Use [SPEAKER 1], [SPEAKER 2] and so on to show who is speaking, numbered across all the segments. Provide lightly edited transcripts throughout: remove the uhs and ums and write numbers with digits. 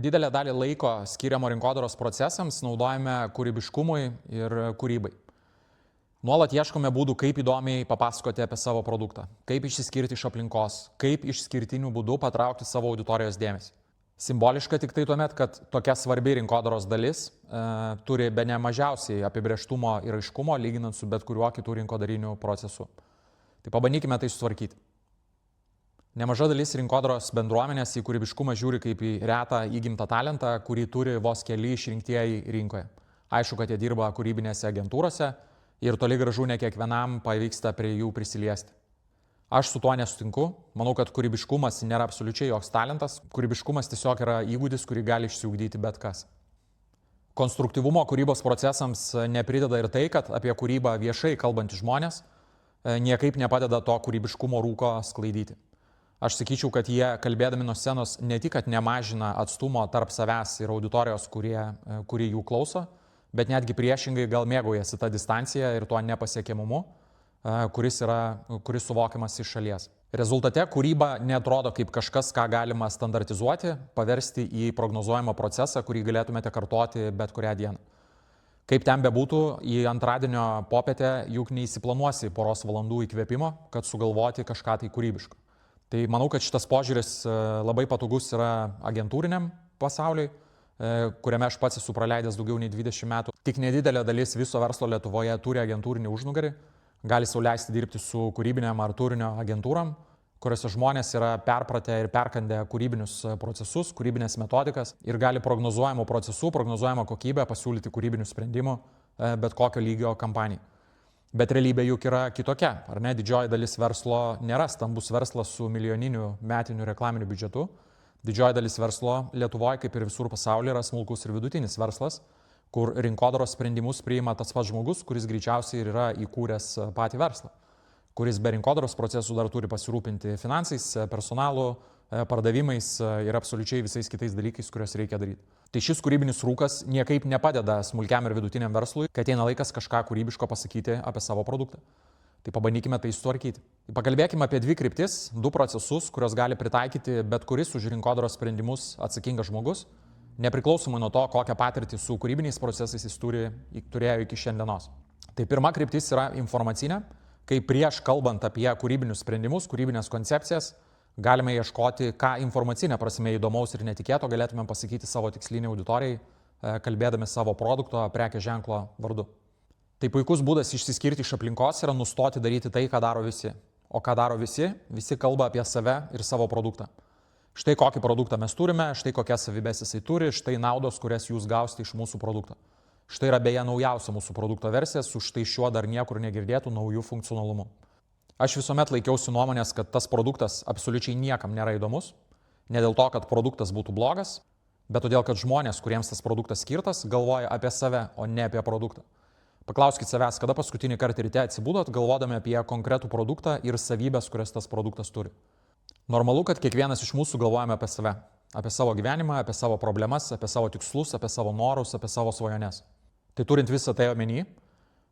[SPEAKER 1] Didelę dalį laiko skiriamo rinkodaros procesams naudojame kūrybiškumui ir kūrybai. Nuolat ieškome būdų, kaip įdomiai papasakoti apie savo produktą, kaip išsiskirti iš aplinkos, kaip išskirtiniu būdu patraukti savo auditorijos dėmesį. Simboliška tik tai tuomet, kad tokia svarbi rinkodaros dalis turi be ne mažiausiai apibrėžtumo ir aiškumo, lyginant su bet kuriuo kitų rinkodarinių procesų. Tai pabandykime tai sutvarkyti. Nemaža dalis rinkodaros bendruomenės į kūrybiškumą žiūri kaip į retą įgimtą talentą, kurį turi vos keli išrinktieji rinkoje. Aišku, kad jie dirba kūrybinėse agentūrose ir toli gražu ne kiekvienam pavyksta prie jų prisiliesti. Aš su tuo nesutinku. Manau, kad kūrybiškumas nėra absoliučiai joks talentas. Kūrybiškumas tiesiog yra įgūdis, kurį gali išsiugdyti bet kas. Konstruktyvumo kūrybos procesams neprideda ir tai, kad apie kūrybą viešai kalbantys žmonės niekaip nepadeda to kūrybiškumo rūko sklaidyti. Aš sakyčiau, kad jie, kalbėdami nuo scenos, ne tik, kad nemažina atstumo tarp savęs ir auditorijos, kuri jų klauso, bet netgi priešingai gal mėgaujasi tą distanciją ir tuo nepasiekiamumu, kuris suvokiamas iš šalies. Rezultate kūryba neatrodo kaip kažkas, ką galima standartizuoti, paversti į prognozuojamą procesą, kurį galėtumėte kartoti bet kurią dieną. Kaip ten bebūtų, į antradienio popietę juk neįsiplanuosi poros valandų įkvėpimo, kad sugalvoti kažką tai kūrybiško. Tai manau, kad šitas požiūris labai patogus yra agentūriniam pasauliui, kuriame aš pats esu praleidęs daugiau nei 20 metų. Tik nedidelė dalis viso verslo Lietuvoje turi agentūrinį užnugarį, gali sau leisti dirbti su kūrybinėm ar turinio agentūram, kuriuose žmonės yra perpratę ir perkandę kūrybinius procesus, kūrybinės metodikas ir gali prognozuojamų procesų, prognozuojamą kokybę pasiūlyti kūrybinių sprendimų bet kokio lygio kampanijai. Bet realybė juk yra kitokia, ar ne? Didžioji dalis verslo nėra stambus verslas su milijoniniu metiniu reklaminiu biudžetu. Didžioji dalis verslo Lietuvoje, kaip ir visur pasaulyje, yra smulkus ir vidutinis verslas, kur rinkodaros sprendimus priima tas pats žmogus, kuris greičiausiai ir yra įkūręs patį verslą, kuris be rinkodaros procesų dar turi pasirūpinti finansais, personalu, pardavimais ir absoliučiai visais kitais dalykais, kuriuos reikia daryti. Tai šis kūrybinis rūkas niekaip nepadeda smulkiam ir vidutiniam verslui, kad ateina laikas kažką kūrybiško pasakyti apie savo produktą. Tai pabandykime tai sutvarkyti. Pakalbėkime apie dvi kryptis, du procesus, kuriuos gali pritaikyti bet kuris už rinkodaros sprendimus atsakingas žmogus, nepriklausomai nuo to, kokią patirtį su kūrybiniais procesais jis turėjo iki šiandienos. Tai pirma kryptis yra informacinė, kai prieš kalbant apie kūrybinius sprendimus, kūrybinės koncepcijas, galime ieškoti, ką informacinė prasme įdomaus ir netikėto galėtume pasakyti savo tiksliniai auditorijai, kalbėdami savo produkto, prekės ženklo vardu. Tai puikus būdas išsiskirti iš aplinkos yra nustoti daryti tai, ką daro visi. O ką daro visi? Visi kalba apie save ir savo produktą. Štai kokį produktą mes turime, štai kokias savybės jisai turi, štai naudos, kurias jūs gausite iš mūsų produkto. Štai yra beje naujausia mūsų produkto versija su štai šiuo dar niekur negirdėtų naujų funkcionalumu. Aš visuomet laikiausi nuomonės, kad tas produktas absoliučiai niekam nėra įdomus. Ne dėl to, kad produktas būtų blogas, bet todėl, kad žmonės, kuriems tas produktas skirtas, galvoja apie save, o ne apie produktą. Paklauskit savęs, kada paskutinį kartą ryte atsibudot, galvodami apie konkretų produktą ir savybės, kurias tas produktas turi. Normalu, kad kiekvienas iš mūsų galvojame apie save, apie savo gyvenimą, apie savo problemas, apie savo tikslus, apie savo norus, apie savo svajones. Tai turint visą tai omeny,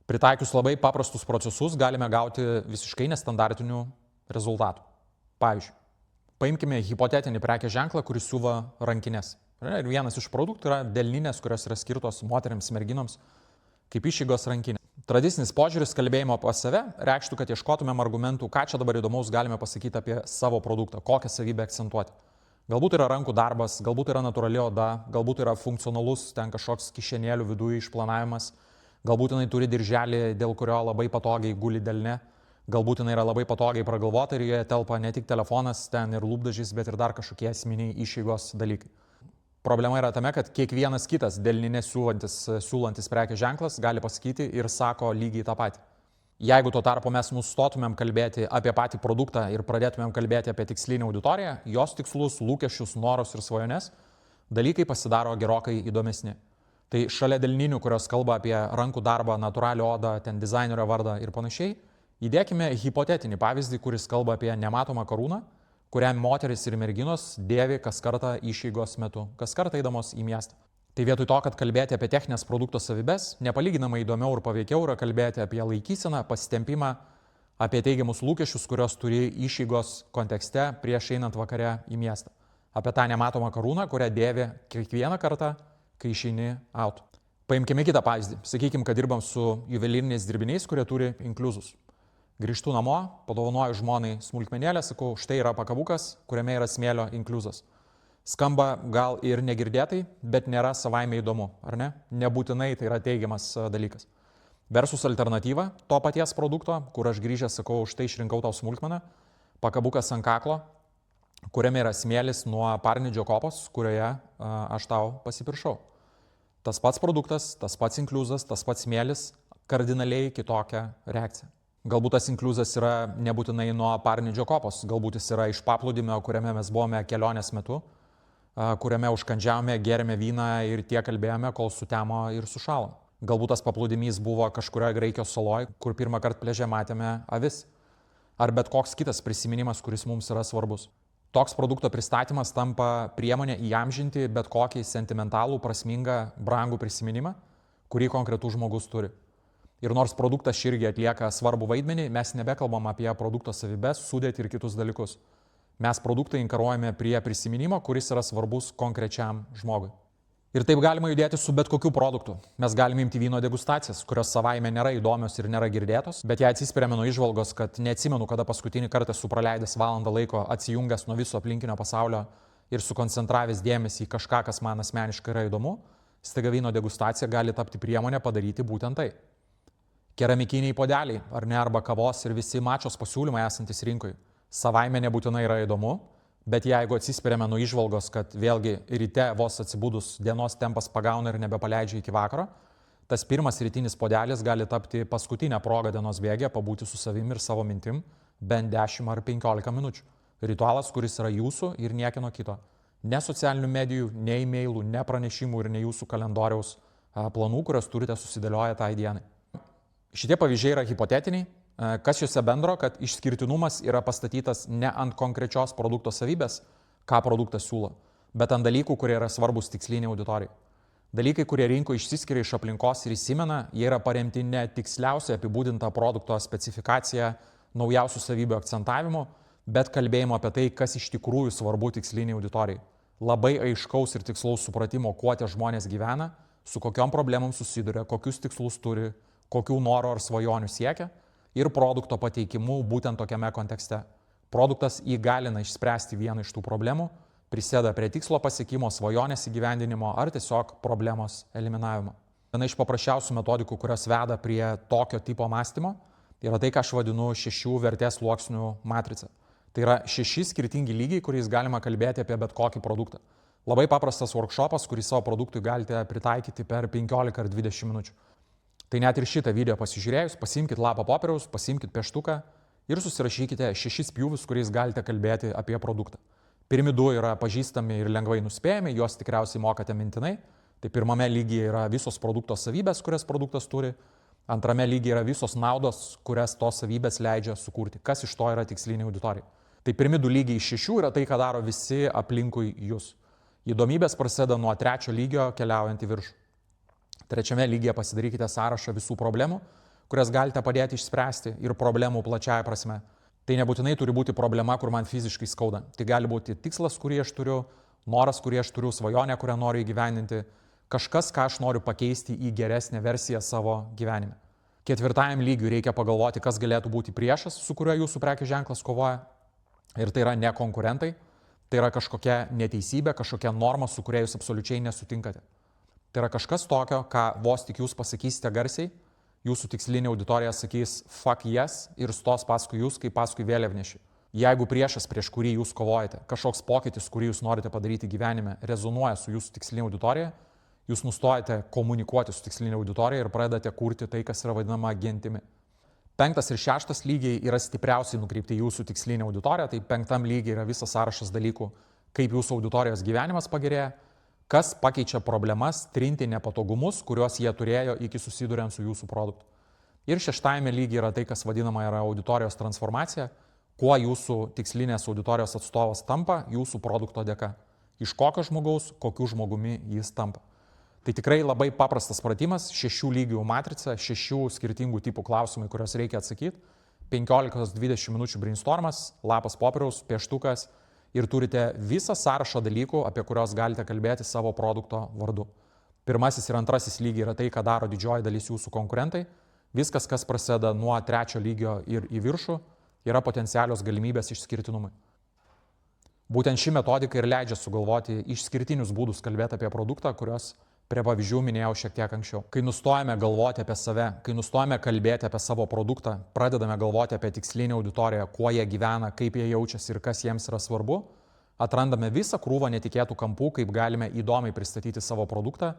[SPEAKER 1] pritaikius labai paprastus procesus galime gauti visiškai nestandartinių rezultatų. Pavyzdžiui, paimkime hipotetinį prekės ženklą, kuris siuva rankinės. Ir vienas iš produktų yra delninės, kurios yra skirtos moteriams, merginoms, kaip išeigos rankinė. Tradicinis požiūris kalbėjimo apie save reikštų, kad ieškotumėm argumentų, ką čia dabar įdomaus galime pasakyti apie savo produktą, kokią savybę akcentuoti. Galbūt yra rankų darbas, galbūt yra natūrali oda, galbūt yra funkcionalus ten kažkoks kišenėlių viduje išplanavimas, galbūt jinai turi dirželį, dėl kurio labai patogiai guli delne, galbūt jinai yra labai patogiai pragalvota ir joje telpa ne tik telefonas, ten ir lūpdažys, bet ir dar kažkokie esminiai išeigos dalykai. Problema yra tame, kad kiekvienas kitas delninė siūlantis prekės ženklas gali pasakyti ir sako lygiai tą patį. Jeigu tuo tarpu mes nustotumėm kalbėti apie patį produktą ir pradėtumėm kalbėti apie tikslinę auditoriją, jos tikslus, lūkesčius, norus ir svajones, dalykai pasidaro gerokai įdomesni. Tai šalia delninių, kurios kalba apie rankų darbą, natūralią odą, ten dizainerio vardą ir panašiai, įdėkime hipotetinį pavyzdį, kuris kalba apie nematomą karūną, kurią moteris ir merginos dėvi kas kartą išeigos metu, kas kartą eidamos į miestą. Tai vietoj to, kad kalbėti apie techninės produkto savybes, nepalyginamai įdomiau ir paveikiau yra kalbėti apie laikyseną, pasitempimą, apie teigiamus lūkesčius, kurios turi išeigos kontekste prieš einant vakare į miestą. apie tą nematomą karūną, kurią dėvi kiekvieną kartą, kai išeini out. Paimkime kitą pavyzdį. Sakykime, kad dirbam su juvelyriniais dirbiniais, kurie turi inkliuzus. Grįžtu namo, padovanoju žmonai smulkmenėlę, sakau, štai yra pakabukas, kuriame yra smėlio inkliuzas. Skamba gal ir negirdėtai, bet nėra savaime įdomu, ar ne? Nebūtinai tai yra teigiamas dalykas. Versus alternatyva to paties produkto, kur aš grįžęs sakau, štai išrinkau tau smulkmeną, pakabukas ant kaklo, kuriame yra smėlis nuo parnidžio kopos, kurioje aš tau pasipiršau. Tas pats produktas, tas pats inkliuzas, tas pats smėlis, kardinaliai kitokia reakcija. Galbūt tas inkliuzas yra nebūtinai nuo parnidžio kopos, galbūt jis yra iš paplūdimio, kuriame mes buvome kelionės metu, kuriame užkandžiavome, gėrėme vyną ir tiek kalbėjome, kol sutemo ir sušalom. Galbūt tas paplūdimys buvo kažkurioje Graikijos saloje, kur pirmą kartą pliaže matėme avis. Ar bet koks kitas prisiminimas, kuris mums yra svarbus. Toks produkto pristatymas tampa priemonė įamžinti bet kokį sentimentalų, prasmingą, brangų prisiminimą, kurį konkretus žmogus turi. Ir nors produktas irgi atlieka svarbų vaidmenį, mes nebekalbam apie produkto savybes, sudėtį ir kitus dalykus. Mes produktą inkaruojame prie prisiminimo, kuris yra svarbus konkrečiam žmogui. Ir taip galima judėti su bet kokiu produktu. Mes galime imti vyno degustacijas, kurios savaime nėra įdomios ir nėra girdėtos, bet jei atsispiriame nuo įžvalgos, kad neatsimenu, kada paskutinį kartą esu praleidęs valandą laiko atsijungęs nuo viso aplinkinio pasaulio ir sukoncentravęs dėmesį į kažką, kas man asmeniškai yra įdomu, staiga vyno degustacija gali tapti priemonė padaryti būtent tai. Keramikiniai podeliai, ar ne, arba kavos ir visi mačos pasiūlymai esantis rinkoje savaime nebūtinai yra įdomu, bet jeigu atsispiriame nuo įžvalgos, kad vėlgi ryte vos atsibudus dienos tempas pagauna ir nebepaleidžia iki vakaro, tas pirmas rytinis podelis gali tapti paskutinę progą dienos bėgė pabūti su savimi ir savo mintim bent 10 ar 15 minučių. Ritualas, kuris yra jūsų ir niekieno kito. Ne socialinių medijų, ne e-mailų, ne pranešimų ir ne jūsų kalendoriaus planų, kurios turite susidėlioję tai dienai. Šitie pavyzdžiai yra hipotetiniai. Kas juose bendro, kad išskirtinumas yra pastatytas ne ant konkrečios produkto savybės, ką produktas siūlo, bet ant dalykų, kurie yra svarbus tiksliniai auditorijai. Dalykai, kurie rinkoje išsiskiria iš aplinkos ir įsimena, jie yra paremti ne tiksliausiai apibūdinta produkto specifikacija, naujausių savybių akcentavimu, bet kalbėjimo apie tai, kas iš tikrųjų svarbu tiksliniai auditorijai. Labai aiškaus ir tikslaus supratimo, kuo tie žmonės gyvena, su kokiom problemom susiduria, kokius tikslus turi, kokių norų ar svajonių siekia ir produkto pateikimu būtent tokiame kontekste. Produktas įgalina išspręsti vieną iš tų problemų, prisėda prie tikslo pasiekimo, svajonės įgyvendinimo ar tiesiog problemos eliminavimo. Viena iš paprasčiausių metodikų, kurios veda prie tokio tipo mąstymo, yra tai, ką aš vadinu 6 vertės sluoksnių matrica. Tai yra 6 skirtingi lygiai, kuriais galima kalbėti apie bet kokį produktą. Labai paprastas workshopas, kurį savo produktui galite pritaikyti per 15 ar 20 minučių. Tai net ir šitą video pasižiūrėjus, pasiimkite lapą popieriaus, pasiimkite pieštuką ir susirašykite 6 pjūvius, kuriais galite kalbėti apie produktą. Pirmi 2 yra pažįstami ir lengvai nuspėjami, juos tikriausiai mokate mintinai. Tai pirmame lygyje yra visos produkto savybės, kurias produktas turi. Antrame lygyje yra visos naudos, kurias tos savybės leidžia sukurti. Kas iš to yra tikslinė auditorija. Tai pirmi 2 lygiai iš 6 yra tai, ką daro visi aplinkui jūs. Įdomybės prasideda nuo 3 lygio keliaujant į viršų. 3 lygyje pasidarykite sąrašą visų problemų, kurias galite padėti išspręsti ir problemų plačiaja prasme. Tai nebūtinai turi būti problema, kur man fiziškai skauda. Tai gali būti tikslas, kurį aš turiu, noras, kurį aš turiu, svajonė, kurią noriu įgyvendinti, kažkas, ką aš noriu pakeisti į geresnę versiją savo gyvenime. 4 lygiui reikia pagalvoti, kas galėtų būti priešas, su kuriuo jūsų prekių ženklas kovoja. Ir tai yra ne konkurentai, tai yra kažkokia neteisybė, kažkokia norma, su kuria jūs absoliučiai nesutinkate. Tai yra kažkas tokio, ką vos tik jūs pasakysite garsiai, jūsų tikslinė auditorija sakys fuck yes ir stos paskui jūs kaip paskui vėliavnešį. Jeigu priešas, prieš kurį jūs kovojate, kažkoks pokytis, kurį jūs norite padaryti gyvenime, rezonuoja su jūsų tikslinė auditorija, jūs nustojate komunikuoti su tikslinė auditorija ir pradedate kurti tai, kas yra vadinama gentimi. 5 ir 6 lygiai yra stipriausiai nukreipti į jūsų tikslinę auditoriją, tai 5 lygiai yra visas sąrašas dalykų, kaip jūsų auditorijos gyvenimas pagerėja, kas pakeičia problemas, trinti nepatogumus, kuriuos jie turėjo iki susiduriant su jūsų produktu. Ir 6 lygiai yra tai, kas vadinama yra auditorijos transformacija, kuo jūsų tikslinės auditorijos atstovas tampa jūsų produkto dėka. Iš kokio žmogaus, kokiu žmogumi jis tampa. Tai tikrai labai paprastas pratimas, 6 lygių matrica, 6 skirtingų tipų klausimai, kuriuos reikia atsakyti, 15-20 minučių brainstormas, lapas popieriaus, pieštukas ir turite visą sąrašą dalykų, apie kuriuos galite kalbėti savo produkto vardu. Pirmasis ir antrasis lygiai yra tai, ką daro didžioji dalis jūsų konkurentai. Viskas, kas prasideda nuo trečio lygio ir į viršų, yra potencialios galimybės išskirtinumui. Būtent ši metodika ir leidžia sugalvoti išskirtinius būdus kalbėti apie produktą, kuriuos prie pavyzdžių minėjau šiek tiek anksčiau. Kai nustojame galvoti apie save, kai nustojame kalbėti apie savo produktą, pradedame galvoti apie tikslinę auditoriją, kuo jie gyvena, kaip jie jaučiasi ir kas jiems yra svarbu, atrandame visą krūvą netikėtų kampų, kaip galime įdomiai pristatyti savo produktą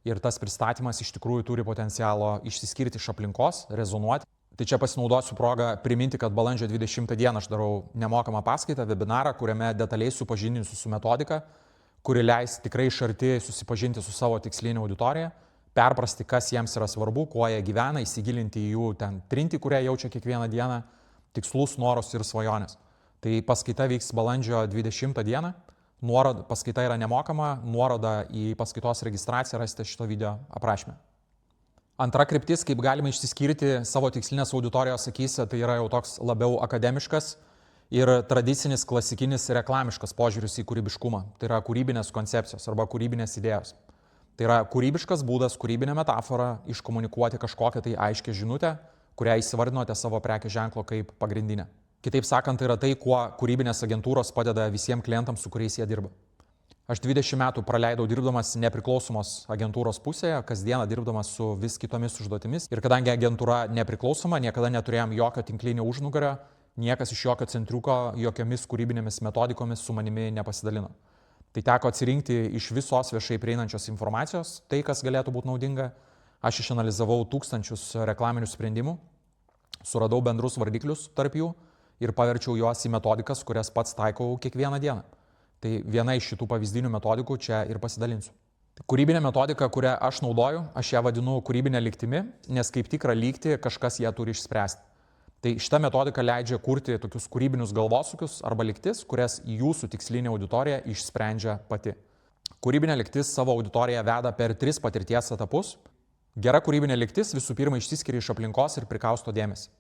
[SPEAKER 1] ir tas pristatymas iš tikrųjų turi potencialo išsiskirti iš aplinkos, rezonuoti. Tai čia pasinaudosiu progą priminti, kad balandžio 20 dieną aš darau nemokamą paskaitą, webinarą, kuriame detaliai supažindinsiu su metodika, kuri leis tikrai iš arti susipažinti su savo tikslinė auditorija, perprasti, kas jiems yra svarbu, kuo jie gyvena, įsigilinti į jų ten trintį, kurią jaučia kiekvieną dieną, tikslus, norus ir svajonės. Tai paskaita vyks balandžio 20 dieną, paskaita yra nemokama, nuorodą į paskaitos registraciją rasite šito video aprašyme. Antra kryptis, kaip galime išsiskirti savo tikslinės auditorijos akyse, tai yra jau toks labiau akademiškas ir tradicinis klasikinis reklamiškas požiūris į kūrybiškumą. Tai yra kūrybinės koncepcijos arba kūrybinės idėjos. Tai yra kūrybiškas būdas, kūrybinė metafora iškomunikuoti kažkokią tai aiškę žinutę, kurią įsivardinote savo prekės ženklo kaip pagrindinę. Kitaip sakant, tai yra tai, kuo kūrybinės agentūros padeda visiems klientams, su kuriais jie dirba. Aš 20 metų praleidau dirbdamas nepriklausomos agentūros pusėje, kasdieną dirbdamas su vis kitomis užduotimis. Ir kadangi agentūra nepriklausoma, niekada neturėjom jokio tinklinio užnugario, niekas iš jokio centriuko, jokiomis kūrybinėmis metodikomis su manimi nepasidalino. Tai teko atsirinkti iš visos viešai prieinančios informacijos, tai, kas galėtų būti naudinga. Aš išanalizavau tūkstančius reklaminių sprendimų, suradau bendrus vardiklius tarp jų ir paverčiau juos į metodikas, kurias pats taikau kiekvieną dieną. Tai viena iš šitų pavyzdinių metodikų čia ir pasidalinsiu. Kūrybinė metodika, kurią aš naudoju, aš ją vadinu kūrybinė lygtimi, nes kaip tikrą lygtį kažkas ją turi išspręsti. Tai šita metodika leidžia kurti tokius kūrybinius galvosukius arba lygtis, kurias jūsų tikslinė auditorija išsprendžia pati. Kūrybinė lygtis savo auditoriją veda per 3 patirties etapus. Gera kūrybinė lygtis visų pirma išsiskiria iš aplinkos ir prikausto dėmesį.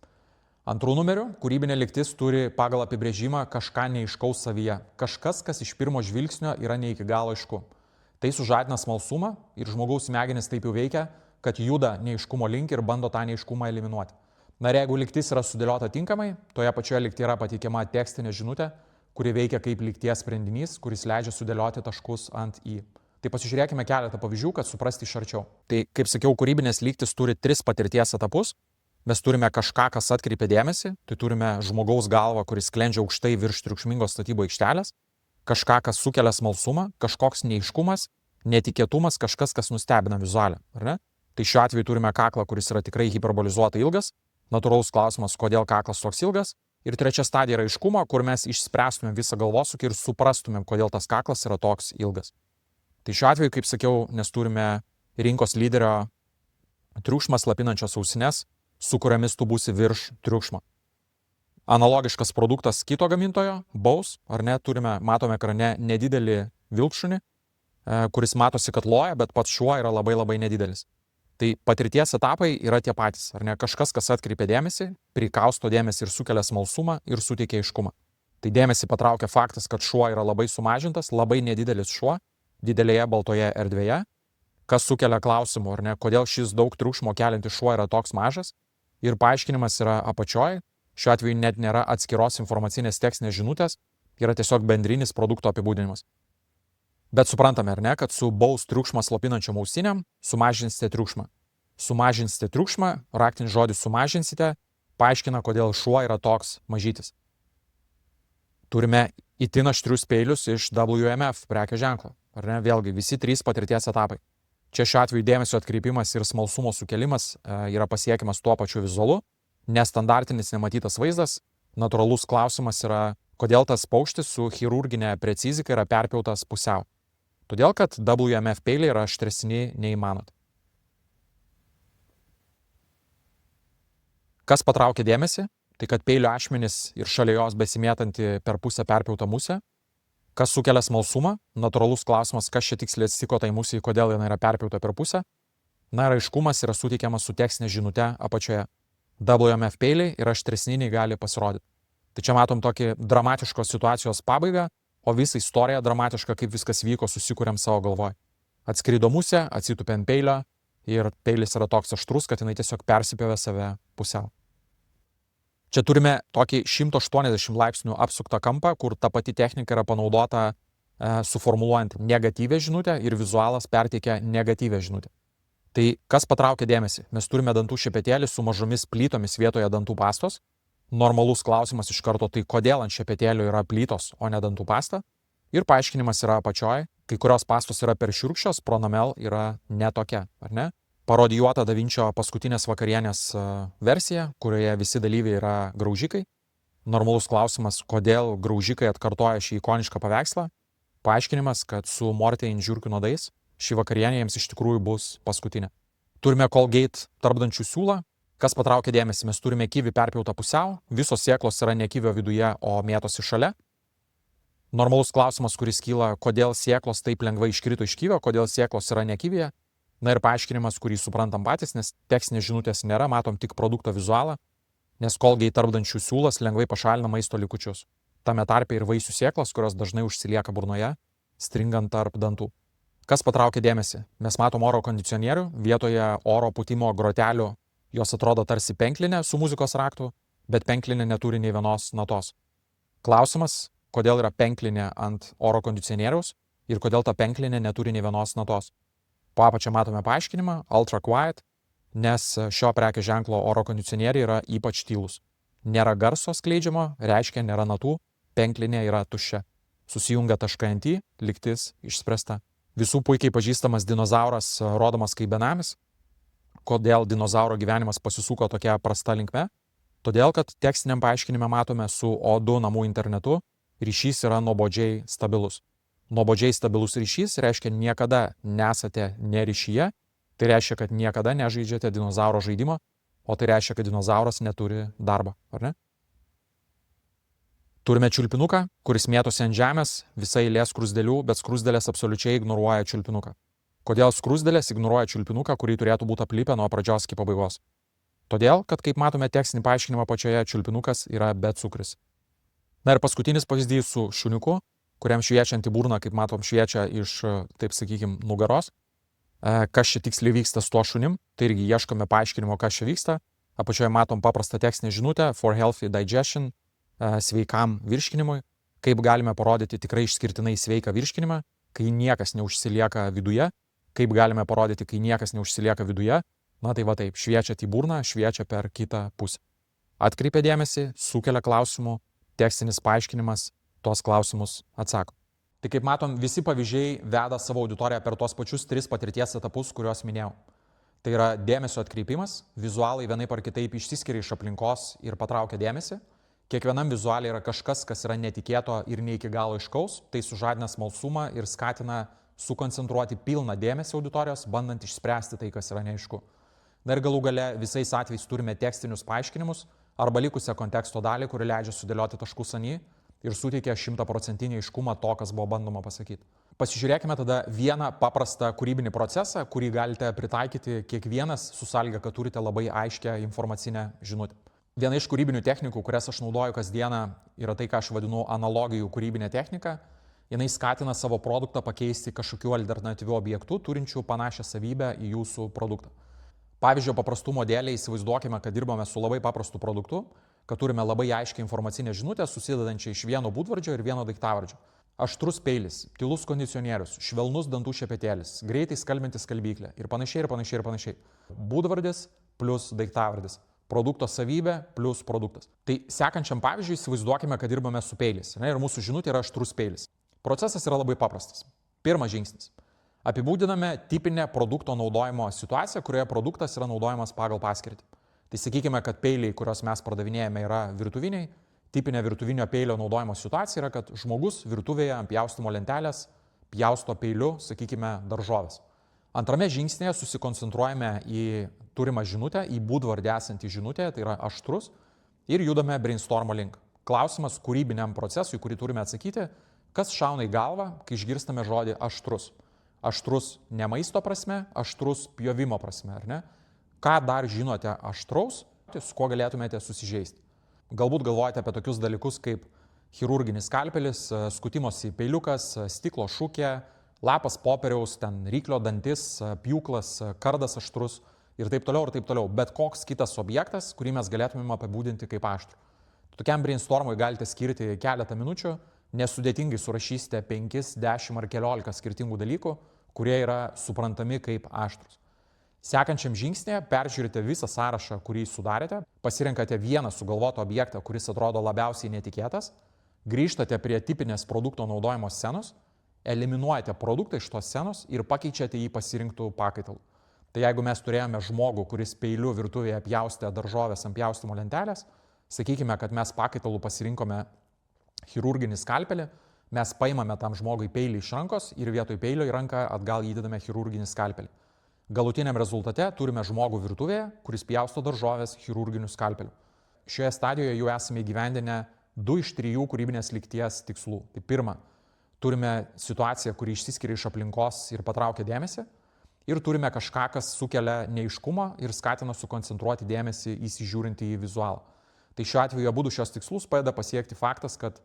[SPEAKER 1] Antrų numerių, kūrybinė lygtis turi pagal apibrėžimą kažką neiškaus savyje. Kažkas, kas iš pirmo žvilgsnio yra ne iki galo aišku. Tai sužadina smalsumą ir žmogaus smegenys taip jau veikia, kad juda neiškumo link ir bando tą neiškumą eliminuoti. Na ir jeigu lygtis yra sudėliota tinkamai, toje pačioje lygtyje yra pateikiama tekstinė žinutė, kuri veikia kaip lygties sprendinys, kuris leidžia sudėlioti taškus ant į. Tai pasižiūrėkime keletą pavyzdžių, kad suprasti iš arčiau. Tai, kaip sakiau, kūrybinės lygtis turi 3 patirties etapus. Mes turime kažką, kas atkreipia dėmesį, tai turime žmogaus galvą, kuris sklendžia aukštai virš triukšmingos statybų aikštelės, kažką, kas sukelia smalsumą, kažkoks neaiškumas, netikėtumas, kažkas, kas nustebina vizualią, ar ne? Tai šiuo atveju turime kaklą, kuris yra tikrai hiperbolizuotai ilgas, natūralus klausimas, kodėl kaklas toks ilgas, ir trečia stadija yra aiškumo, kur mes išspręstumėm visą galvosūkį ir suprastumėm, kodėl tas kaklas yra toks ilgas. Tai šiuo atveju, kaip sakiau, nes turime rinkos lyderio triukšmą slopinančias ausines, su kuriamis tu būsi virš triukšmo. Analogiškas produktas kito gamintojo, Bose, ar ne, matome ekrane nedidelį vilkšunį, kuris matosi, kad loja, bet pats šuo yra labai nedidelis. Tai patirties etapai yra tie patys, ar ne, kažkas, kas atkreipia dėmesį, prikausto dėmesį ir sukelia smalsumą ir suteikia aiškumą. Tai dėmesį patraukia faktas, kad šuo yra labai sumažintas, labai nedidelis šuo, didelėje baltoje erdvėje, kas sukelia klausimų, ar ne, kodėl šis daug triukšmo keliantis šuo yra toks mažas. Ir paaiškinimas yra apačioj, šiuo atveju net nėra atskiros informacinės tekstinės žinutės, yra tiesiog bendrinis produkto apibūdinimas. Bet suprantame, ar ne, kad su Bose triukšmą slopinančiom ausinėm sumažinsite triukšmą. Sumažinsite triukšmą, raktinis žodis sumažinsite, paaiškina, kodėl šuo yra toks mažytis. Turime itin aštrius peilius iš WMF prekės ženklo, ar ne, vėlgi visi 3 patirties etapai. Čia šiuo atveju dėmesio atkreipimas ir smalsumo sukelimas yra pasiekiamas tuo pačiu vizualu, nestandartinis nematytas vaizdas, natūralus klausimas yra, kodėl tas paukštis su chirurginė precizika yra perpjautas pusiau. Todėl, kad WMF peiliai yra aštresni nei manot. Kas patraukia dėmesį? Tai kad peilio ašmenys ir šalia jos besimėtanti per pusę perpjautą musę. Kas sukelia smalsumą? Natūralus klausimas, kas čia tiksliai atsitiko tai musiai, kodėl jinai yra perpjauta per pusę. Na ir aiškumas yra suteikiamas su tekstinė žinute apačioje. WMF peiliai yra aštresni nei gali pasirodyti. Tai čia matom tokį dramatiškos situacijos pabaigą, o visą istoriją dramatišką, kaip viskas vyko, susikūrėm savo galvoje. Atskrido musė, atsitupė ant peilio ir peilis yra toks aštrus, kad jinai tiesiog persipjovė save pusiau. Čia turime tokį 180 laipsnių apsuktą kampą, kur ta pati technika yra panaudota suformuluojant negatyvę žinutę ir vizualas perteikia negatyvę žinutę. Tai kas patraukia dėmesį? Mes turime dantų šepetėlį su mažomis plytomis vietoje dantų pastos. Normalus klausimas iš karto, tai kodėl ant šepetėlio yra plytos, o ne dantų pasta? Ir paaiškinimas yra apačioj, kai kurios pastos yra per šiurkščios, Pronamel yra netokia, ar ne? Parodijuota Da Vinčio paskutinės vakarienės versija, kurioje visi dalyviai yra graužikai. Normalus klausimas, kodėl graužikai atkartoja šį ikonišką paveikslą. Paaiškinimas, kad su Mortein žiurkių nuodais ši vakarienė jiems iš tikrųjų bus paskutinė. Turime Colgate tarpdančių siūlą. Kas patraukia dėmesį? Mes turime kivį perpjautą pusiau, visos sėklos yra ne kivio viduje, o mėtosi šalia. Normalus klausimas, kuris kyla, kodėl sėklos taip lengvai iškrito iš kivio, kodėl sėklos yra ne kivyje. Na ir paaiškinimas, kurį suprantam patys, nes tekstinės žinutės nėra, matom tik produkto vizualą, nes Colgate tarpdančių siūlas lengvai pašalina maisto likučius. Tame tarpe ir vaisių sėklos, kurios dažnai užsilieka burnoje, stringant tarp dantų. Kas patraukia dėmesį? Mes matom oro kondicionierių, vietoje oro pūtimo grotelių jos atrodo tarsi penklinė su muzikos raktu, bet penklinė neturi nei vienos natos. Klausimas, kodėl yra penklinė ant oro kondicionieriaus ir kodėl ta penklinė neturi nei vienos natos. Po apačia matome paaiškinimą, ultra quiet, nes šio prekės ženklo oro kondicionieriai yra ypač tylūs. Nėra garso skleidžiamo, reiškia nėra natų, penklinė yra tuščia. Susijungia taškai ant į, lygtis išspręsta. Visų puikiai pažįstamas dinozauras rodomas kaip benamis. Kodėl dinozauro gyvenimas pasisuko tokia prasta linkme? Todėl, kad tekstiniam paaiškinime matome su O2 namų internetu ryšys yra nuobodžiai stabilus. Nuobodžiai stabilus ryšys reiškia niekada nesate neryšyje, tai reiškia, kad niekada nežaidžiate dinozauro žaidimo, o tai reiškia, kad dinozauras neturi darbo, ar ne? Turime čiulpinuką, kuris mėtosi ant žemės, visai eilė skrusdėlių, bet skrusdėlės absoliučiai ignoruoja čiulpinuką. Kodėl skrusdėlės ignoruoja čiulpinuką, kurį turėtų būti aplipę nuo pradžios iki pabaigos? Todėl, kad kaip matome tekstinį paaiškinimą pačioje, čiulpinukas yra becukris. Na ir paskutinis pavyzdys su šuniuku, kuriam šviečianti burna, kaip matom, šviečia iš, taip sakykim, nugaros. Kas čia tiksliai vyksta su tuo šunim, tai irgi ieškome paaiškinimo, kas čia vyksta. Apačioje matom paprastą tekstinę žinutę, for healthy digestion, sveikam virškinimui. Kaip galime parodyti tikrai išskirtinai sveiką virškinimą, kai niekas neužsilieka viduje. Kaip galime parodyti, kai niekas neužsilieka viduje. Na tai va taip, šviečiat į burną, šviečia per kitą pusę. Atkreipia dėmesį, sukelia klausimų, tekstinis paaiškinimas tuos klausimus atsako. Tai kaip matom, visi pavyzdžiai veda savo auditoriją per tuos pačius 3 patirties etapus, kuriuos minėjau. Tai yra dėmesio atkreipimas, vizualai vienaip ar kitaip išsiskiria iš aplinkos ir patraukia dėmesį. Kiekvienam vizualiai yra kažkas, kas yra netikėto ir ne iki galo aiškaus, tai sužadina smalsumą ir skatina sukoncentruoti pilną dėmesį auditorijos, bandant išspręsti tai, kas yra neaišku. Na ir galų gale visais atvejais turime tekstinius paaiškinimus arba likusią konteksto dalį, kuri leidžia sudėlioti taškus ant į ir suteikia 100% aiškumą to, kas buvo bandoma pasakyti. Pasižiūrėkime tada vieną paprastą kūrybinį procesą, kurį galite pritaikyti kiekvienas su sąlyga, kad turite labai aiškę informacinę žinutę. Viena iš kūrybinių technikų, kurias aš naudoju kasdieną, yra tai, ką aš vadinu analogijų kūrybinė technika. Jinai skatina savo produktą pakeisti kažkokiu alternatyviu objektu, turinčiu panašią savybę į jūsų produktą. Pavyzdžio paprastumo dėlei įsivaizduokime, kad dirbame su labai paprastu produktu, kad turime labai aiškią informacinę žinutę, susidedančią iš vieno būdvardžio ir vieno daiktavardžio. Aštrus peilis, tylus kondicionierius, švelnus dantų šepetėlis, greitai skalbiantis skalbyklė ir panašiai ir panašiai ir panašiai. Būdvardis plus daiktavardis. Produkto savybė plus produktas. Tai sekančiam pavyzdžiui įsivaizduokime, kad dirbame su peilis. Ir mūsų žinutė yra aštrus peilis. Procesas yra labai paprastas. Pirmas žingsnis. Apibūdiname tipinę produkto naudojimo situaciją, kurioje produktas yra naudojamas pagal paskirtį. Tai sakykime, kad peiliai, kuriuos mes pardavinėjame, yra virtuviniai. Tipinė virtuvinio peilio naudojimo situacija yra, kad žmogus virtuvėje ant pjaustymo lentelės pjausto peiliu, sakykime, daržoves. Antrame žingsnėje susikoncentruojame į turimą žinutę, į būdvardį esantį žinutę, tai yra aštrus, ir judame brainstormo link. Klausimas kūrybiniam procesui, kurį turime atsakyti, kas šauna į galvą, kai išgirstame žodį aštrus. Aštrus ne maisto prasme, aštrus pjovimo prasme, ar ne? Ką dar žinote aštraus, su kuo galėtumėte susižeisti? Galbūt galvojate apie tokius dalykus kaip chirurginis skalpelis, skutimosi peiliukas, stiklo šukė, lapas popieriaus, ten ryklio dantis, pjūklas, kardas aštrus ir taip toliau, ir taip toliau. Bet koks kitas objektas, kurį mes galėtumėm apibūdinti kaip aštrų. Tokiam brainstormui galite skirti keletą minučių, nesudėtingai surašysite 5, 10 ar 14 skirtingų dalykų, kurie yra suprantami kaip aštrus. Sekančiam žingsnėje peržiūrite visą sąrašą, kurį sudarėte, pasirenkate vieną sugalvotą objektą, kuris atrodo labiausiai netikėtas, grįžtate prie tipinės produkto naudojimo scenos, eliminuojate produktą iš tos scenos ir pakeičiate jį pasirinktų pakaitalų. Tai jeigu mes turėjome žmogų, kuris peiliu virtuvėje pjaustė daržovės ant pjaustimo lentelės, sakykime, kad mes pakaitalų pasirinkome chirurginį skalpelį, mes paimame tam žmogui peilį iš rankos ir vietoj peilio į ranką atgal įdedame chirurginį skalpelį. Galutiniam rezultate turime žmogų virtuvėje, kuris pjausto daržovės chirurginiu skalpeliu. Šioje stadijoje jau esame įgyvendinę 2 iš 3 kūrybinės lygties tikslų. Tai pirma, turime situaciją, kuri išsiskiria iš aplinkos ir patraukia dėmesį. Ir turime kažką, kas sukelia neaiškumą ir skatina sukoncentruoti dėmesį įsižiūrinti į vizualą. Tai šiuo atveju abu šios tikslus padeda pasiekti faktas, kad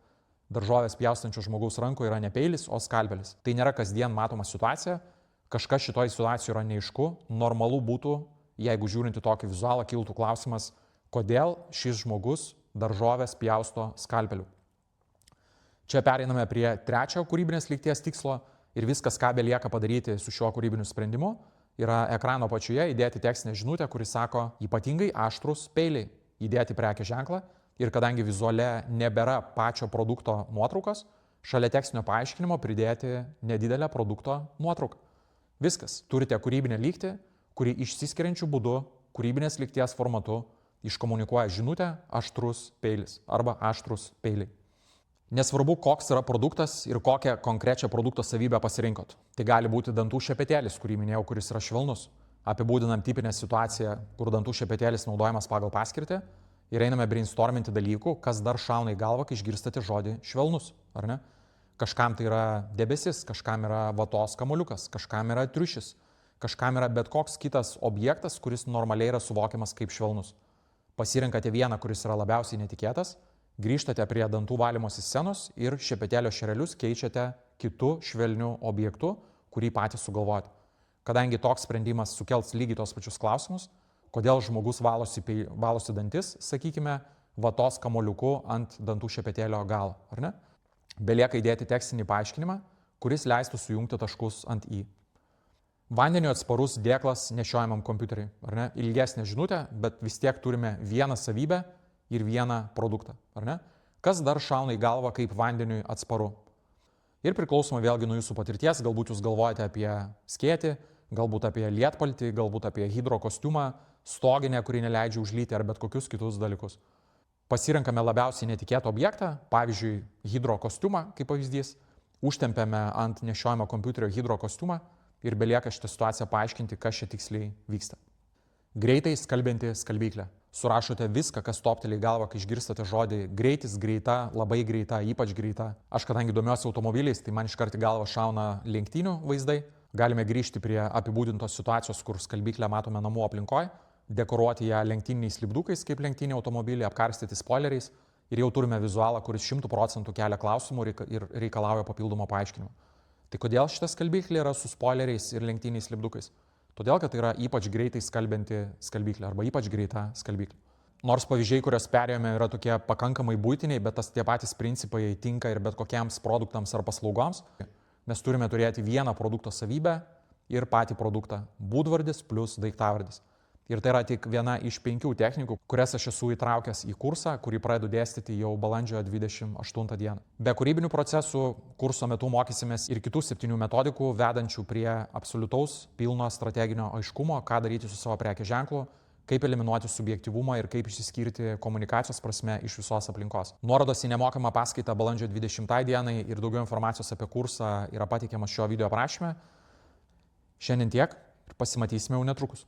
[SPEAKER 1] daržovės pjaustančio žmogaus rankoje yra ne peilis, o skalpelis. Tai nėra kasdien matoma situacija, kažkas šitoje situacijoje yra neaišku, normalu būtų, jeigu žiūrint į tokį vizualą kiltų klausimas, kodėl šis žmogus daržovės pjausto skalpeliu. Čia pereiname prie trečio kūrybinės lygties tikslo ir viskas, ką belieka padaryti su šiuo kūrybiniu sprendimu, yra ekrano apačioje įdėti tekstinę žinutę, kuri sako ypatingai aštrus peiliai. Įdėti prekės ženklą ir kadangi vizuale nebėra pačio produkto nuotraukos, šalia tekstinio paaiškinimo pridėti nedidelę produkto nuotrauką. Viskas. Turite kūrybinę lygtį, kuri išsiskiriančių būdų, kūrybinės lygties formatu iškomunikuoja žinutę aštrus peilis arba aštrus peiliai. Nesvarbu, koks yra produktas ir kokią konkrečią produkto savybę pasirinkot. Tai gali būti dantų šepetėlis, kurį minėjau, kuris yra švelnus. Apibūdinam tipinę situaciją, kur dantų šepetėlis naudojamas pagal paskirtį ir einame brainstorminti dalykų, kas dar šauna į galvą, kai išgirstate žodį švelnus, ar ne? Kažkam tai yra debesis, kažkam yra vatos kamuoliukas, kažkam yra triušis, kažkam yra bet koks kitas objektas, kuris normaliai yra suvokiamas kaip švelnus. Pasirenkate vieną, kuris yra labiausiai netikėtas, grįžtate prie dantų valymosi scenos ir šepetėlio šerelius keičiate kitu švelniu objektu, kurį patys sugalvojate. Kadangi toks sprendimas sukels lygiai tos pačius klausimus, kodėl žmogus valosi dantis, sakykime, vatos kamuoliuku ant dantų šepetėlio galo, ar ne? Belieka įdėti tekstinį paaiškinimą, kuris leistų sujungti taškus ant i. Vandeniu atsparus dėklas nešiojamam kompiuteriui, ar ne? Ilgesnė žinutė, bet vis tiek turime vieną savybę ir vieną produktą, ar ne? Kas dar šauna į galvą kaip vandeniui atsparu? Ir priklausomai vėlgi nuo jūsų patirties, galbūt jūs galvojate apie skėtį, galbūt apie lietpaltį, galbūt apie hidro kostiumą, stoginę, kuri neleidžia užlyti ar bet kokius kitus dalykus. Pasirenkame labiausiai netikėtą objektą, pavyzdžiui, hidro kostiumą, kaip pavyzdys, užtempiame ant nešiojamo kompiuterio hidro kostiumą ir belieka šitą situaciją paaiškinti, kas čia tiksliai vyksta. Greitai skalbianti skalbyklė. Surašote viską, kas topteli į galvą, kai išgirstate žodį greitis, greita, labai greita, ypač greita. Aš kadangi domiuosi automobiliais, tai man iškart į galvą šauna lenktynių vaizdai. Galime grįžti prie apibūdintos situacijos, kur skalbyklę matome namų aplinkoje, dekoruoti ją lenktyniniais lipdukais kaip lenktyninį automobilį, apkarstyti spoileriais ir jau turime vizualą, kuris 100% kelia klausimų ir reikalauja papildomo paaiškinimo. Tai kodėl šita skalbyklė yra su spoileriais ir lenktyniniais lipdukais? Todėl, kad tai yra ypač greitai skalbianti skalbyklė arba ypač greita skalbyklė. Nors pavyzdžiai, kuriuos perėjome, yra tokie pakankamai buitiniai, bet tie patys principai tinka ir bet kokiems produktams ar paslaugoms. Mes turime turėti vieną produkto savybę ir patį produktą. Būdvardis plus daiktavardis. Ir tai yra tik viena iš 5 technikų, kurias aš esu įtraukęs į kursą, kurį pradedu dėstyti jau balandžio 28 dieną. Be kūrybinių procesų kurso metu mokysimės ir kitų 7 metodikų, vedančių prie absoliutaus pilno strateginio aiškumo, ką daryti su savo prekės ženklu, kaip eliminuoti subjektyvumą ir kaip išsiskirti komunikacijos prasme iš visos aplinkos. Nuorodos į nemokamą paskaitą balandžio 20 dienai ir daugiau informacijos apie kursą yra pateikiamas šio video aprašyme. Šiandien tiek ir pasimatysime jau netrukus.